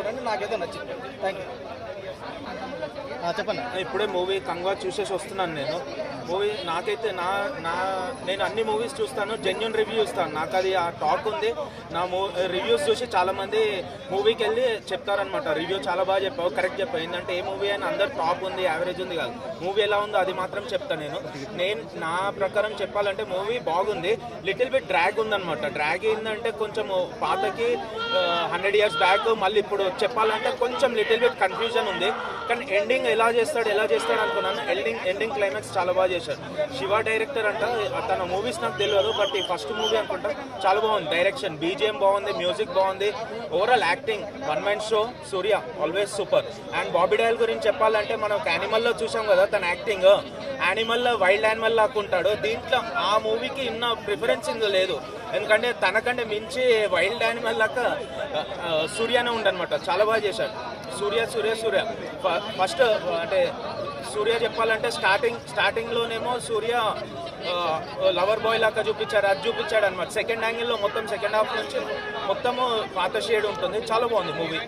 చేశారని నాకైతే నచ్చింది. Thank you. చెప్పండి. ఇప్పుడే మూవీ కంగా చూసేసి వస్తున్నాను. నేను మూవీ నాకైతే నేను అన్ని మూవీస్ చూస్తాను, జెన్యున్ రివ్యూ ఇస్తాను. నాకు అది ఆ టాక్ ఉంది. నా రివ్యూస్ చూసి చాలామంది మూవీకి వెళ్ళి చెప్తారనమాట, రివ్యూ చాలా బాగా చెప్పావు, కరెక్ట్ చెప్పావు. ఏంటంటే ఏ మూవీ అయినా అందరు టాప్ ఉంది, యావరేజ్ ఉంది కాదు, మూవీ ఎలా ఉందో అది మాత్రం చెప్తాను. నేను నా ప్రకారం చెప్పాలంటే మూవీ బాగుంది. లిటిల్ బిట్ డ్రాగ్ ఉందనమాట. డ్రాగ్ ఏంటంటే కొంచెం పాతకి 100 years బ్యాక్, మళ్ళీ ఇప్పుడు చెప్పాలంటే కొంచెం లిటిల్ బిట్ కన్ఫ్యూజన్ ఉంది. కానీ ఎండింగ్ ఎలా చేస్తాడు అనుకున్నాను. ఎండింగ్ క్లైమాక్స్ చాలా బాగా చేశాడు. శివ డైరెక్టర్ అంట, తన మూవీస్ నాకు తెలియదు, బట్ ఈ ఫస్ట్ మూవీ అనుకుంటా. చాలా బాగుంది. డైరెక్షన్, బీజిఎం బాగుంది, మ్యూజిక్ బాగుంది, overall acting, one man show. Surya always super. And Bobby dial గురించి చెప్పాలంటే మనం యానిమల్లో చూసాం కదా తన యాక్టింగ్. యానిమల్లో వైల్డ్ యానిమల్ లాగా ఉంటాడు. దీంట్లో ఆ మూవీకి ఇన్న ప్రిఫరెన్స్ ఇందులో లేదు, ఎందుకంటే తనకంటే మించి వైల్డ్ యానిమల్ లాగా సూర్యనే ఉండనమాట. చాలా బాగా చేశాడు సూర్య. ఫస్ట్ అంటే సూర్య చెప్పాలంటే స్టార్టింగ్లోనేమో సూర్య లవర్ బాయ్ లాగా చూపించాడు అనమాట. సెకండ్ యాంగిల్లో మొత్తం సెకండ్ హాఫ్ నుంచి మొత్తము పాత షేడ్ ఉంటుంది. చాలా బాగుంది మూవీ.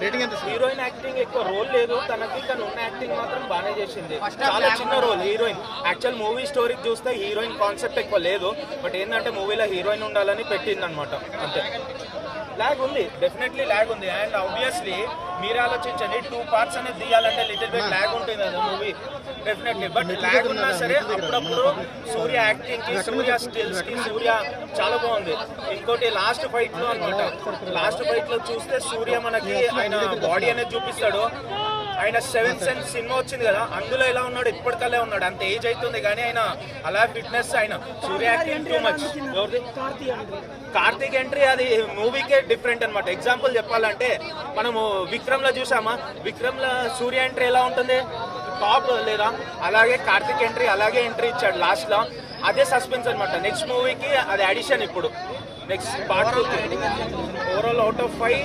రేటింగ్ ఎంత? హీరోయిన్ యాక్టింగ్ ఎక్కువ రోల్ లేదు తనకి, కానీ ఉన్న యాక్టింగ్ మాత్రం బాగానే చేసింది. చాలా చిన్న రోల్ హీరోయిన్. యాక్చువల్ మూవీ స్టోరీకి చూస్తే హీరోయిన్ కాన్సెప్ట్ ఎక్కువ లేదు, బట్ ఏంటంటే మూవీలో హీరోయిన్ ఉండాలని పెట్టింది అనమాట, అంతే. ల్యాగ్ ఉంది, డెఫినెట్లీ ల్యాగ్ ఉంది. అండ్ ఆబ్వియస్లీ మీరు ఆలోచించండి, 2 parts అనేది తీయాలంటే లిటిల్ బిట్ ల్యాగ్ ఉంటుంది కదా మూవీ, డెఫినెట్లీ. బట్ ల్యాగ్ ఉన్నా సరే అప్పుడప్పుడు సూర్య యాక్టింగ్ కి, సూర్య స్టిల్స్ కి సూర్య చాలా బాగుంది. ఇంకోటి లాస్ట్ ఫైట్ లో అనమాట, లాస్ట్ ఫైట్ లో చూస్తే సూర్య మనకి ఆయన బాడీ అనేది చూపిస్తాడు. ఆయన 7th సెన్స్ సినిమా వచ్చింది కదా, అందులో ఎలా ఉన్నాడు ఇప్పటికల్లే ఉన్నాడు. అంత ఏజ్ అవుతుంది కానీ ఆయన అలా ఫిట్నెస్. ఆయన Suriya acting too much. Karthik entry అది మూవీకే డిఫరెంట్ అనమాట. ఎగ్జాంపుల్ చెప్పాలంటే మనము విక్రమ్ లో చూసామా, విక్రమ్ లో సూర్య ఎంట్రీ ఎలా ఉంటుంది, టాప్ లేదా, అలాగే కార్తీక్ ఎంట్రీ అలాగే ఎంట్రీ ఇచ్చాడు లాస్ట్ లో. అదే సస్పెన్స్ అనమాట. నెక్స్ట్ మూవీకి అది అడిషన్. ఇప్పుడు next part 2 overall out of 5